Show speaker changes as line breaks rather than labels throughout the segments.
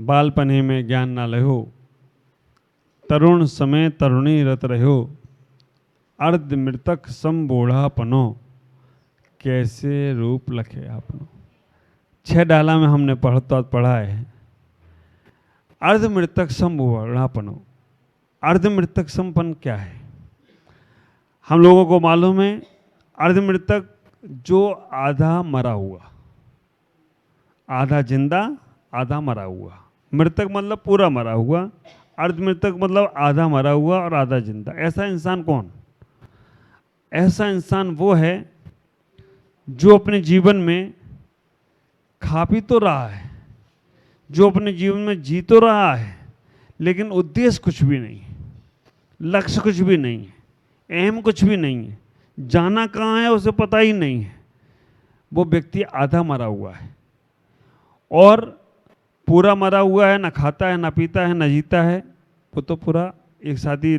बालपने में ज्ञान ना लहो, तरुण समय तरुणी रत रहो, अर्ध मृतक सम बूढ़ापनो, कैसे रूप लखे आपनो। 6 डाला में हमने पढ़ा है अर्ध मृतक सम बूढ़ापनो। अर्ध मृतक समपन क्या है? हम लोगों को मालूम है अर्ध मृतक जो आधा मरा हुआ, आधा जिंदा आधा मरा हुआ। मृतक मतलब पूरा मरा हुआ, अर्ध मृतक मतलब आधा मरा हुआ और आधा जिंदा। ऐसा इंसान कौन? ऐसा इंसान वो है जो अपने जीवन में खा पी तो रहा है, जो अपने जीवन में जी तो रहा है, लेकिन उद्देश्य कुछ भी नहीं है, लक्ष्य कुछ भी नहीं है, अहम कुछ भी नहीं है, जाना कहाँ है उसे पता ही नहीं है। वो व्यक्ति आधा मरा हुआ है। और पूरा मरा हुआ है, ना खाता है, ना पीता है, ना जीता है, वो तो पूरा एक साथ ही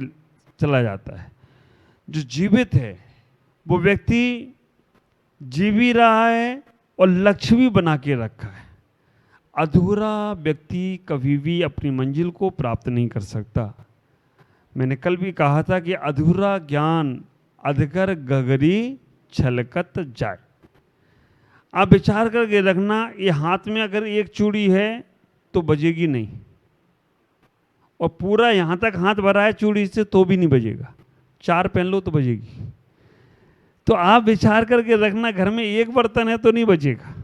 चला जाता है। जो जीवित है वो व्यक्ति जी भी रहा है और लक्ष्य भी बना के रखा है। अधूरा व्यक्ति कभी भी अपनी मंजिल को प्राप्त नहीं कर सकता। मैंने कल भी कहा था कि अधूरा ज्ञान अधगर गगरी छलकत जाए। आप विचार करके रखना, ये हाथ में अगर एक चूड़ी है तो बजेगी नहीं, और पूरा यहाँ तक हाथ भरा है चूड़ी से तो भी नहीं बजेगा। 4 पहन लो तो बजेगी। तो आप विचार करके रखना, घर में एक बर्तन है तो नहीं बजेगा,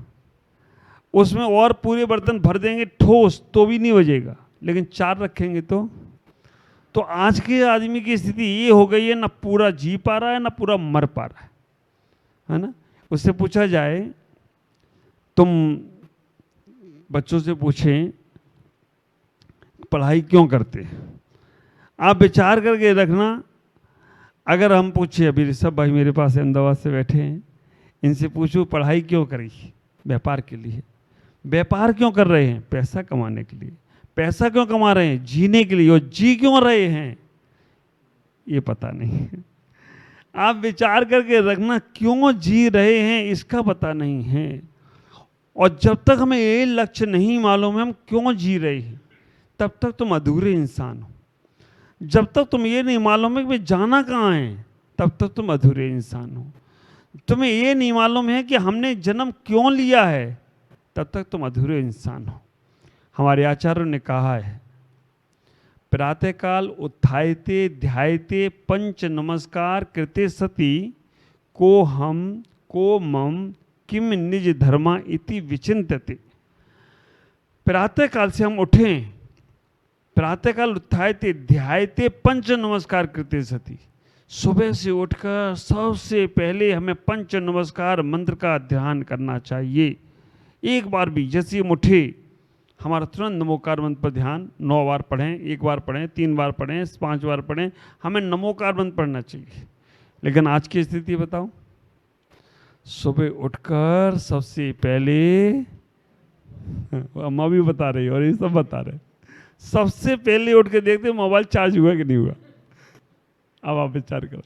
उसमें और पूरे बर्तन भर देंगे ठोस तो भी नहीं बजेगा, लेकिन 4 रखेंगे तो आज के आदमी की स्थिति ये हो गई है, ना पूरा जी पा रहा है ना पूरा मर पा रहा है ना। उससे पूछा जाए, तुम बच्चों से पूछें पढ़ाई क्यों करते हैं, आप विचार करके रखना। अगर हम पूछे, अभी ऋषभ भाई मेरे पास अहमदाबाद से बैठे हैं, इनसे पूछो पढ़ाई क्यों करी? व्यापार के लिए। व्यापार क्यों कर रहे हैं? पैसा कमाने के लिए। पैसा क्यों कमा रहे हैं? जीने के लिए। और जी क्यों रहे हैं? ये पता नहीं। आप विचार करके रखना, क्यों जी रहे हैं इसका पता नहीं है। और जब तक हमें ये लक्ष्य नहीं मालूम है हम क्यों जी रहे हैं, तब तक तुम अधूरे इंसान हो। जब तक तुम ये नहीं मालूम है कि जाना कहाँ है, तब तक तुम अधूरे इंसान हो। तुम्हें ये नहीं मालूम है कि हमने जन्म क्यों लिया है, तब तक तुम अधूरे इंसान हो। हमारे आचार्यों ने कहा है, प्रातःकाल उत्थायते ध्यायते पंच नमस्कार कृते सति को हम को मम किम निज धर्मा इति विचिंतते। प्रातःकाल से हम उठें, प्रातःकाल उत्थायते ध्यायते पंच नमस्कार कृते सति। सुबह से उठकर सबसे पहले हमें पंच नमस्कार मंत्र का ध्यान करना चाहिए। एक बार भी जैसे हम उठे, हमारा तुरंत नमोकार मंत्र पर ध्यान 9 बार पढ़ें, 1 बार पढ़ें, 3 बार पढ़ें, 5 बार पढ़ें, हमें नमोकार मंत्र पढ़ना चाहिए। लेकिन आज की स्थिति बताओ, सुबह उठकर सबसे पहले, अम्मा भी बता रही और ये सब बता रहे, सबसे पहले उठ के देखते मोबाइल चार्ज हुआ कि नहीं हुआ। अब आप विचार करो,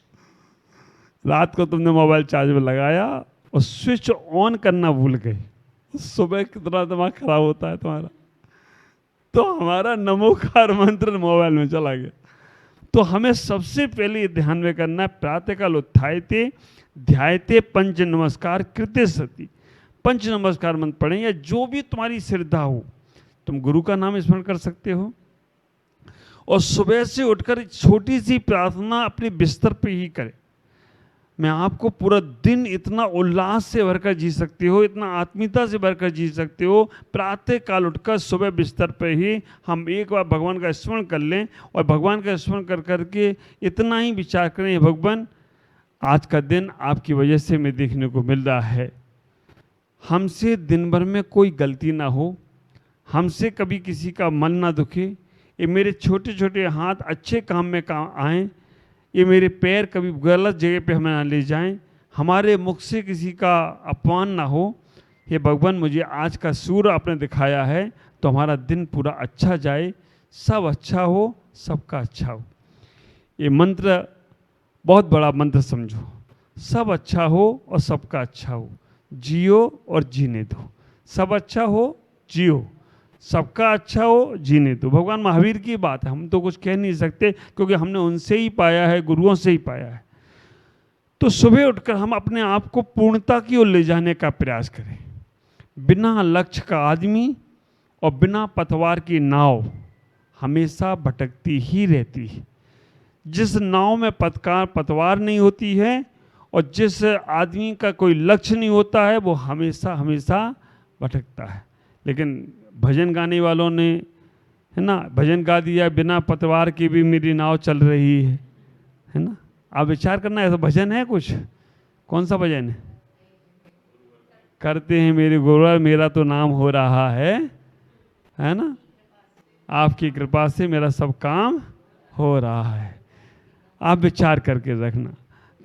रात को तुमने मोबाइल चार्ज में लगाया और स्विच ऑन करना भूल गए, सुबह कितना दिमाग खराब होता है तुम्हारा। तो हमारा नमोकार मंत्र मोबाइल में चला गया। तो हमें सबसे पहले ध्यान में करना है, प्रातःकाल उत्थायते ध्यायते पंच नमस्कार कृते सति। पंच नमस्कार मंत्र पढ़ें, या जो भी तुम्हारी श्रद्धा हो, तुम गुरु का नाम स्मरण कर सकते हो, और सुबह से उठकर छोटी सी प्रार्थना अपने बिस्तर पे ही करें। मैं आपको पूरा दिन इतना उल्लास से भरकर जी सकते हो, इतना आत्मीयता से भरकर जी सकते हो। प्रातः काल उठकर सुबह बिस्तर पे ही हम एक बार भगवान का स्मरण कर लें, और भगवान का स्मरण कर करके इतना ही विचार करें, भगवान आज का दिन आपकी वजह से मैं देखने को मिल रहा है, हमसे दिन भर में कोई गलती ना हो, हमसे कभी किसी का मन ना दुखे, ये मेरे छोटे छोटे हाथ अच्छे काम में काम आएँ, ये मेरे पैर कभी गलत जगह पे हमें ना ले जाएं, हमारे मुख से किसी का अपमान ना हो। ये भगवान मुझे आज का सूर्य आपने दिखाया है तो हमारा दिन पूरा अच्छा जाए, सब अच्छा हो, सबका अच्छा हो। ये मंत्र बहुत बड़ा मंत्र समझो, सब अच्छा हो और सबका अच्छा हो, जियो और जीने दो। सब अच्छा हो, जियो, सबका अच्छा हो, जीने दो। भगवान महावीर की बात है, हम तो कुछ कह नहीं सकते क्योंकि हमने उनसे ही पाया है, गुरुओं से ही पाया है। तो सुबह उठकर हम अपने आप को पूर्णता की ओर ले जाने का प्रयास करें। बिना लक्ष्य का आदमी और बिना पतवार की नाव हमेशा भटकती ही रहती है। जिस नाव में पतवार नहीं होती है और जिस आदमी का कोई लक्ष्य नहीं होता है, वो हमेशा हमेशा भटकता है। लेकिन भजन गाने वालों ने, है ना, भजन गा दिया, बिना पतवार की भी मेरी नाव चल रही है ना। आप विचार करना, ऐसा भजन है कुछ? कौन सा भजन है? करते हैं मेरे गुरुवर, मेरा तो नाम हो रहा है ना, आपकी कृपा से मेरा सब काम हो रहा है। आप विचार करके रखना।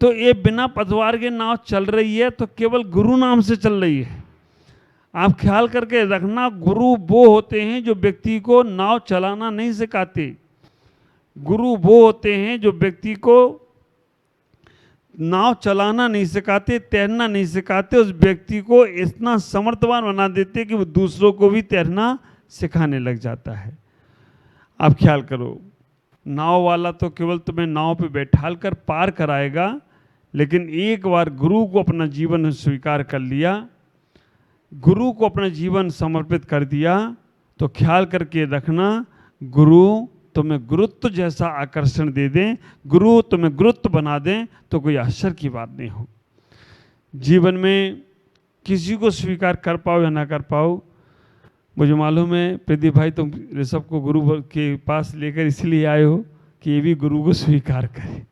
तो ये बिना पतवार के नाव चल रही है तो केवल गुरु नाम से चल रही है। आप ख्याल करके रखना, गुरु वो होते हैं जो व्यक्ति को नाव चलाना नहीं सिखाते। गुरु वो होते हैं जो व्यक्ति को नाव चलाना नहीं सिखाते, तैरना नहीं सिखाते, उस व्यक्ति को इतना समर्थवान बना देते कि वो दूसरों को भी तैरना सिखाने लग जाता है। आप ख्याल करो, नाव वाला तो केवल तुम्हें नाव पे बैठाल कर पार कराएगा, लेकिन एक बार गुरु को अपना जीवन स्वीकार कर लिया, गुरु को अपना जीवन समर्पित कर दिया, तो ख्याल करके रखना, गुरु तुम्हें गुरुत्व जैसा आकर्षण दे दें, गुरु तुम्हें गुरुत्व बना दें, तो कोई आश्चर्य की बात नहीं हो। जीवन में किसी को स्वीकार कर पाओ या ना कर पाओ, मुझे मालूम है प्रदीप भाई तुम ऋषभ को गुरु के पास लेकर इसलिए आए हो कि ये भी गुरु को स्वीकार करे।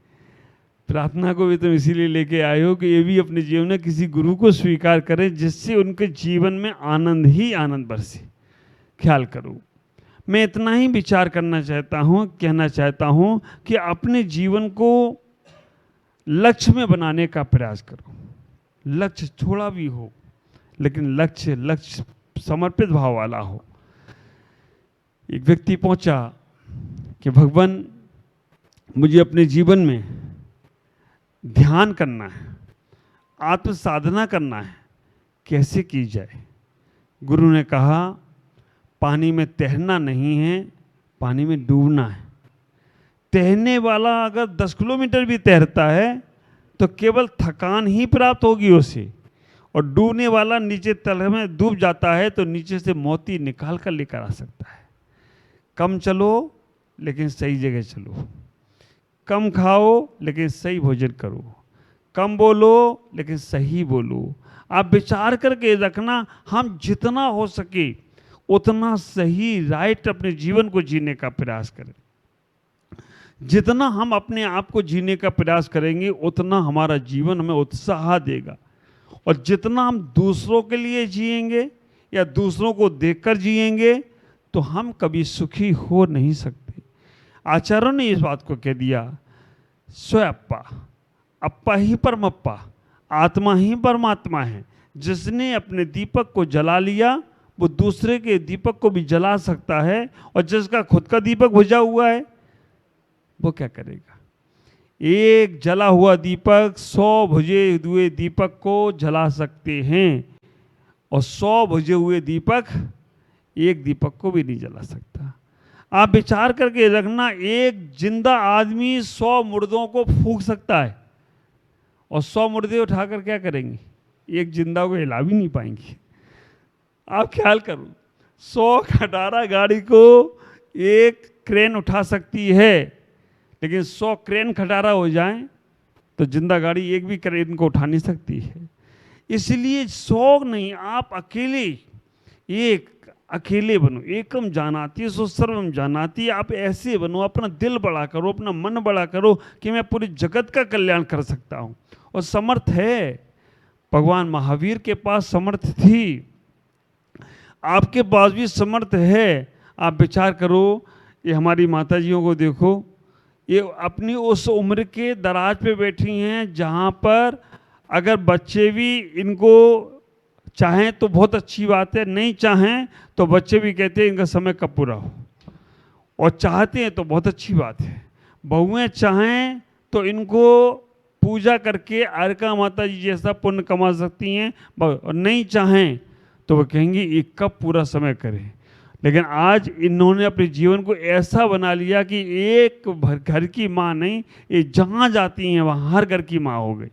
प्रार्थना को भी तुम इसीलिए लेके आए हो कि ये भी अपने जीवन में किसी गुरु को स्वीकार करें, जिससे उनके जीवन में आनंद ही आनंद बरसे। ख्याल करो, मैं इतना ही विचार करना चाहता हूँ, कहना चाहता हूँ कि अपने जीवन को लक्ष्य में बनाने का प्रयास करो। लक्ष्य थोड़ा भी हो, लेकिन लक्ष्य समर्पित भाव वाला हो। एक व्यक्ति पहुंचा कि भगवान मुझे अपने जीवन में ध्यान करना है, आत्म साधना करना है, कैसे की जाए? गुरु ने कहा पानी में तैरना नहीं है, पानी में डूबना है। तैरने वाला अगर 10 किलोमीटर भी तैरता है तो केवल थकान ही प्राप्त होगी उसे, और डूबने वाला नीचे तल में डूब जाता है तो नीचे से मोती निकाल कर लेकर आ सकता है। कम चलो लेकिन सही जगह चलो, कम खाओ लेकिन सही भोजन करो, कम बोलो लेकिन सही बोलो। आप विचार करके रखना, हम जितना हो सके उतना सही राइट अपने जीवन को जीने का प्रयास करें। जितना हम अपने आप को जीने का प्रयास करेंगे उतना हमारा जीवन हमें उत्साह देगा, और जितना हम दूसरों के लिए जिएंगे या दूसरों को देखकर जिएंगे तो हम कभी सुखी हो नहीं सकते। आचार्यों ने इस बात को कह दिया, स्वयप्पा, अप्पा ही परमप्पा, आत्मा ही परमात्मा है। जिसने अपने दीपक को जला लिया वो दूसरे के दीपक को भी जला सकता है, और जिसका खुद का दीपक बुझा हुआ है वो क्या करेगा? एक जला हुआ दीपक 100 बुझे हुए दीपक को जला सकते हैं, और 100 बुझे हुए दीपक एक दीपक को भी नहीं जला सकता। आप विचार करके रखना, एक जिंदा आदमी 100 मुर्दों को फूंक सकता है, और 100 मुर्दे उठाकर क्या करेंगे? एक जिंदा को हिला भी नहीं पाएंगे। आप ख्याल करो, 100 खटारा गाड़ी को एक क्रेन उठा सकती है, लेकिन 100 क्रेन खटारा हो जाएं तो जिंदा गाड़ी एक भी क्रेन को उठा नहीं सकती है। इसलिए 100 नहीं, आप अकेले बनो। एकम जानाति सो सर्वम जानाति। आप ऐसे बनो, अपना दिल बड़ा करो, अपना मन बड़ा करो कि मैं पूरे जगत का कल्याण कर सकता हूँ, और समर्थ है। भगवान महावीर के पास समर्थ थी, आपके पास भी समर्थ है। आप विचार करो, ये हमारी माताजियों को देखो, ये अपनी उस उम्र के दराज पे बैठी हैं जहाँ पर अगर बच्चे भी इनको चाहें तो बहुत अच्छी बात है, नहीं चाहें तो बच्चे भी कहते हैं इनका समय कब पूरा हो, और चाहते हैं तो बहुत अच्छी बात है। बहुएं चाहें तो इनको पूजा करके अर्का माता जी जैसा पुण्य कमा सकती हैं, और नहीं चाहें तो वो कहेंगी ये कब पूरा समय करें। लेकिन आज इन्होंने अपने जीवन को ऐसा बना लिया कि एक घर की माँ नहीं, ये जहाँ जाती हैं वहाँ हर घर की माँ हो गई।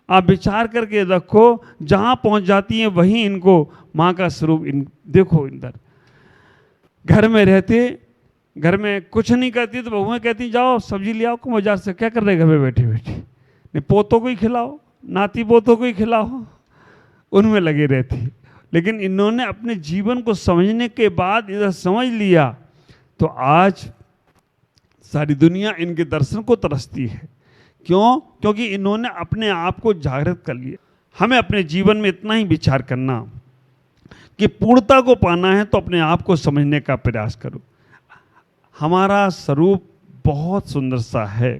आप विचार करके रखो, जहाँ पहुँच जाती हैं वहीं इनको माँ का स्वरूप देखो। इधर घर में रहते, घर में कुछ नहीं करती तो बहुएं कहती जाओ सब्जी ले आओ को बाजार से, क्या कर रहे घर में बैठे बैठे, नहीं पोतों को ही खिलाओ, नाती पोतों को ही खिलाओ, उनमें लगे रहती। लेकिन इन्होंने अपने जीवन को समझने के बाद इधर समझ लिया तो आज सारी दुनिया इनके दर्शन को तरसती है। क्यों? क्योंकि इन्होंने अपने आप को जागृत कर लिया। हमें अपने जीवन में इतना ही विचार करना कि पूर्णता को पाना है तो अपने आप को समझने का प्रयास करो। हमारा स्वरूप बहुत सुंदर सा है।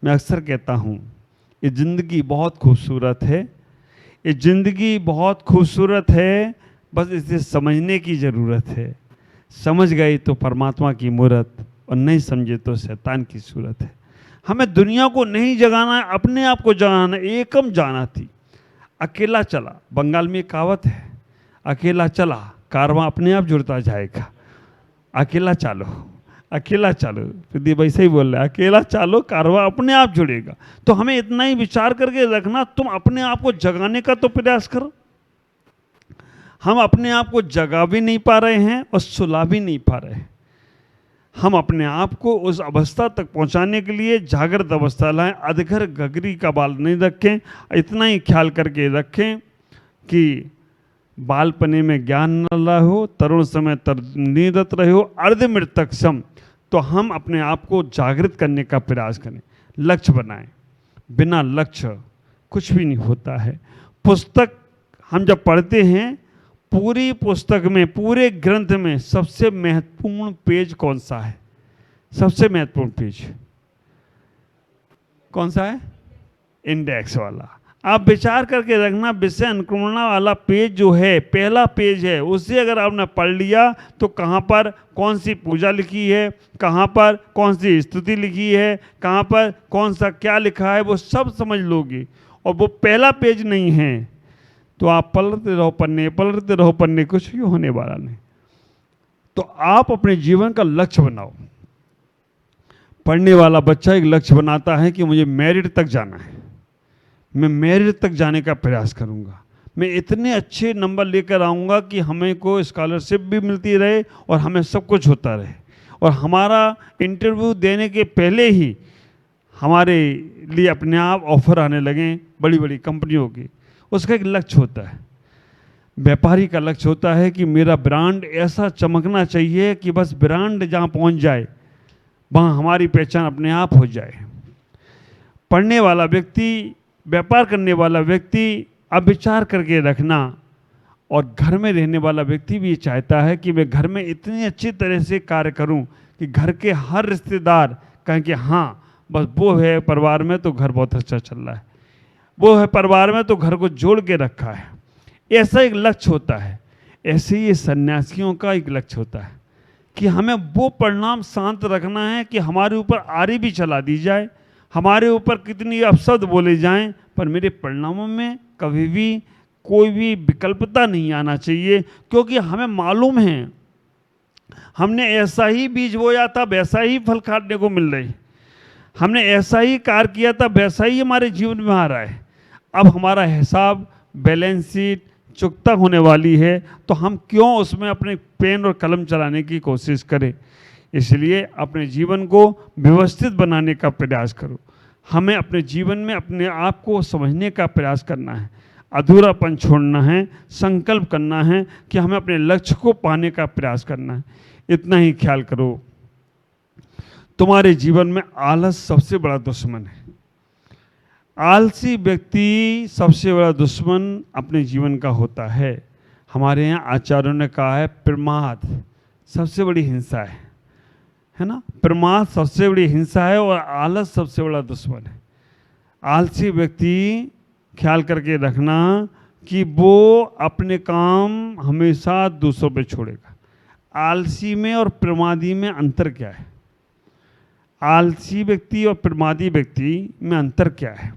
मैं अक्सर कहता हूँ ये ज़िंदगी बहुत खूबसूरत है, ये ज़िंदगी बहुत खूबसूरत है, बस इसे समझने की ज़रूरत है। समझ गई तो परमात्मा की मूरत, और नहीं समझे तो शैतान की सूरत है। हमें दुनिया को नहीं जगाना है, अपने आप को जगाना है। एकम जाना थी, अकेला चला, बंगाल में एक कहावत है, अकेला चला कारवां अपने आप जुड़ता जाएगा। अकेला चालो, अकेला चालो, प्रदीप वैसे ही बोल रहा है, अकेला चालो कारवां अपने आप जुड़ेगा। तो हमें इतना ही विचार करके रखना, तुम अपने आप को जगाने का तो प्रयास करो। हम अपने आप को जगा भी नहीं पा रहे हैं और सुला भी नहीं पा रहे हैं। हम अपने आप को उस अवस्था तक पहुंचाने के लिए जागृत अवस्था लाएं। अधगर गगरी का बाल नहीं रखें, इतना ही ख्याल करके रखें कि बालपने में ज्ञान न रहो, तरुण समय निरत रहो, अर्ध मृतक सम। तो हम अपने आप को जागृत करने का प्रयास करें, लक्ष्य बनाएं। बिना लक्ष्य कुछ भी नहीं होता है। पुस्तक हम जब पढ़ते हैं, पूरी पुस्तक में, पूरे ग्रंथ में सबसे महत्वपूर्ण पेज कौन सा है? सबसे महत्वपूर्ण पेज कौन सा है? इंडेक्स वाला। आप विचार करके रखना, विषय अनुक्रमणा वाला पेज जो है, पहला पेज है, उससे अगर आपने पढ़ लिया तो कहाँ पर कौन सी पूजा लिखी है, कहाँ पर कौन सी स्तुति लिखी है, कहाँ पर कौन सा क्या लिखा है, वो सब समझ लोगे। और वो पहला पेज नहीं है तो आप पलटते रहो पन्ने, पलटते रहो पन्ने, कुछ भी होने वाला नहीं। तो आप अपने जीवन का लक्ष्य बनाओ। पढ़ने वाला बच्चा एक लक्ष्य बनाता है कि मुझे मेरिट तक जाना है, मैं मेरिट तक जाने का प्रयास करूंगा, मैं इतने अच्छे नंबर लेकर आऊंगा कि हमें को स्कॉलरशिप भी मिलती रहे और हमें सब कुछ होता रहे, और हमारा इंटरव्यू देने के पहले ही हमारे लिए अपने आप ऑफर आने लगें बड़ी बड़ी कंपनियों की। उसका एक लक्ष्य होता है। व्यापारी का लक्ष्य होता है कि मेरा ब्रांड ऐसा चमकना चाहिए कि बस ब्रांड जहाँ पहुँच जाए वहाँ हमारी पहचान अपने आप हो जाए। पढ़ने वाला व्यक्ति, व्यापार करने वाला व्यक्ति अब विचार करके रखना, और घर में रहने वाला व्यक्ति भी ये चाहता है कि मैं घर में इतनी अच्छी तरह से कार्य करूं कि घर के हर रिश्तेदार कहें कि हाँ बस वो है परिवार में तो घर बहुत अच्छा चल रहा है, वो है परिवार में तो घर को जोड़ के रखा है। ऐसा एक लक्ष्य होता है। ऐसे ही सन्यासियों का एक लक्ष्य होता है कि हमें वो परिणाम शांत रखना है कि हमारे ऊपर आरी भी चला दी जाए, हमारे ऊपर कितनी अपशब्द बोले जाएं, पर मेरे परिणामों में कभी भी कोई भी विकल्पता नहीं आना चाहिए। क्योंकि हमें मालूम है हमने ऐसा ही बीज बोया था, वैसा ही फल काटने को मिल रही, हमने ऐसा ही कार्य किया था, वैसा ही हमारे जीवन में आ रहा है। अब हमारा हिसाब, बैलेंस शीट चुकता होने वाली है, तो हम क्यों उसमें अपने पेन और कलम चलाने की कोशिश करें। इसलिए अपने जीवन को व्यवस्थित बनाने का प्रयास करो। हमें अपने जीवन में अपने आप को समझने का प्रयास करना है, अधूरापन छोड़ना है, संकल्प करना है कि हमें अपने लक्ष्य को पाने का प्रयास करना है। इतना ही ख्याल करो। तुम्हारे जीवन में आलस सबसे बड़ा दुश्मन है। आलसी व्यक्ति सबसे बड़ा दुश्मन अपने जीवन का होता है। हमारे यहाँ आचार्यों ने कहा है प्रमाद सबसे बड़ी हिंसा है ना। प्रमाद सबसे बड़ी हिंसा है और आलस सबसे बड़ा दुश्मन है। आलसी व्यक्ति ख्याल करके रखना कि वो अपने काम हमेशा दूसरों पे छोड़ेगा। आलसी में और प्रमादी में अंतर क्या है? आलसी व्यक्ति और प्रमादी व्यक्ति में अंतर क्या है?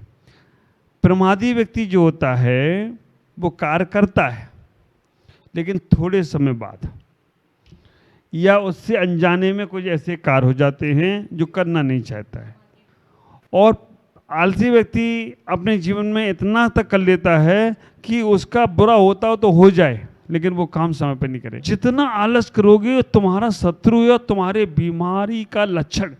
प्रमादी व्यक्ति जो होता है वो कार्य करता है, लेकिन थोड़े समय बाद या उससे अनजाने में कुछ ऐसे कार्य हो जाते हैं जो करना नहीं चाहता है। और आलसी व्यक्ति अपने जीवन में इतना तक कर लेता है कि उसका बुरा होता हो तो हो जाए, लेकिन वो काम समय पर नहीं करे। जितना आलस करोगे तुम्हारा शत्रु या तुम्हारे बीमारी का लक्षण।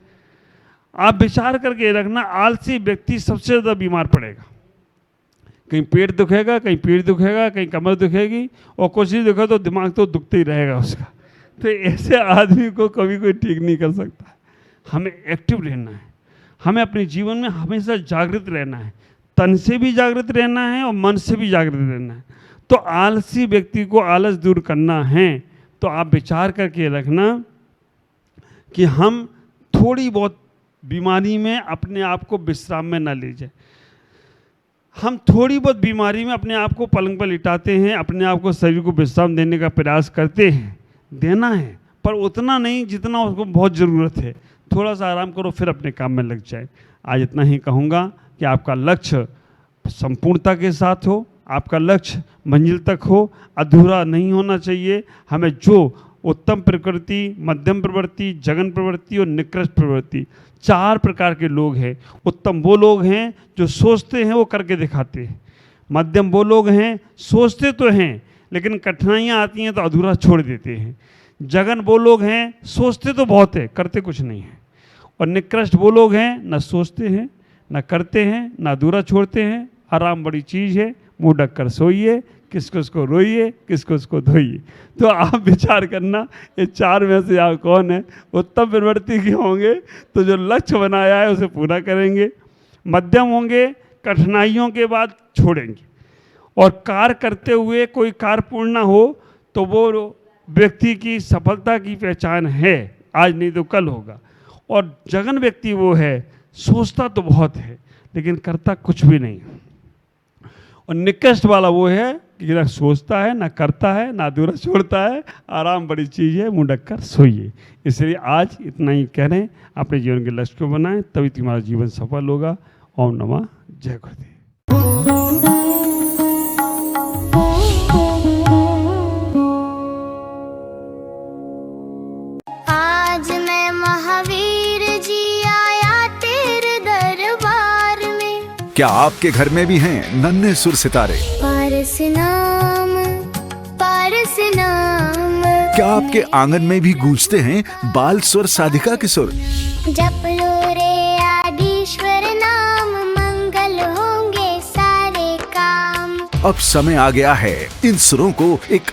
आप विचार करके रखना, आलसी व्यक्ति सबसे ज़्यादा बीमार पड़ेगा। कहीं पेट दुखेगा, कहीं पीठ दुखेगा, कहीं कमर दुखेगी, और कुछ नहीं दुखा तो दिमाग तो दुखते ही रहेगा उसका। तो ऐसे आदमी को कभी कोई ठीक नहीं कर सकता। हमें एक्टिव रहना है, हमें अपने जीवन में हमेशा जागृत रहना है, तन से भी जागृत रहना है और मन से भी जागृत रहना है। तो आलसी व्यक्ति को आलस दूर करना है तो आप विचार करके रखना कि हम थोड़ी बहुत बीमारी में अपने आप को विश्राम में न ले जाए। हम थोड़ी बहुत बीमारी में अपने आप को पलंग पर लिटाते हैं, अपने आप को शरीर को विश्राम देने का प्रयास करते हैं, देना है, पर उतना नहीं जितना उसको बहुत ज़रूरत है। थोड़ा सा आराम करो, फिर अपने काम में लग जाए। आज इतना ही कहूँगा कि आपका लक्ष्य संपूर्णता के साथ हो, आपका लक्ष्य मंजिल तक हो, अधूरा नहीं होना चाहिए। हमें जो उत्तम प्रवृत्ति, मध्यम प्रवृत्ति, जघन प्रवृत्ति और निकृष्ट प्रवृत्ति, 4 प्रकार के लोग हैं। उत्तम वो लोग हैं जो सोचते हैं वो करके दिखाते हैं। मध्यम वो लोग हैं सोचते तो हैं लेकिन कठिनाइयाँ आती हैं तो अधूरा छोड़ देते हैं। जघन वो लोग हैं सोचते तो बहुत है, करते कुछ नहीं है। और निकृष्ट वो लोग हैं न सोचते हैं, न करते हैं, न अधूरा छोड़ते हैं। आराम बड़ी चीज़ है, मुँह ढक कर सोइए, किसको उसको रोइए, किसको उसको धोइए। तो आप विचार करना ये 4 में से आप कौन है। उत्तम प्रवृत्ति के होंगे तो जो लक्ष्य बनाया है उसे पूरा करेंगे। मध्यम होंगे, कठिनाइयों के बाद छोड़ेंगे। और कार्य करते हुए कोई कार्य पूर्ण ना हो तो वो व्यक्ति की सफलता की पहचान है, आज नहीं तो कल होगा। और जघन व्यक्ति वो है, सोचता तो बहुत है लेकिन करता कुछ भी नहीं। और निकृष्ट वाला वो है कि ना सोचता है, ना करता है, ना अधूरा छोड़ता है। आराम बड़ी चीज़ है, मुँह ढक कर सोइए। इसलिए आज इतना ही कह रहे हैं, अपने जीवन के लक्ष्य को बनाएं, तभी तुम्हारा जीवन सफल होगा। ओम नमः, जय गुरुदेव।
आज मैं महावीर जी आया तेरे दरबार में।
क्या आपके घर में भी हैं नन्हे सुर सितारे?
पारस नाम, पारस नाम।
क्या आपके आंगन में भी गूंजते हैं बाल स्वर साधिका के सुर?
जप लो रे आदिश्वर नाम, मंगल होंगे सारे काम।
अब समय आ गया है इन सुरों को एक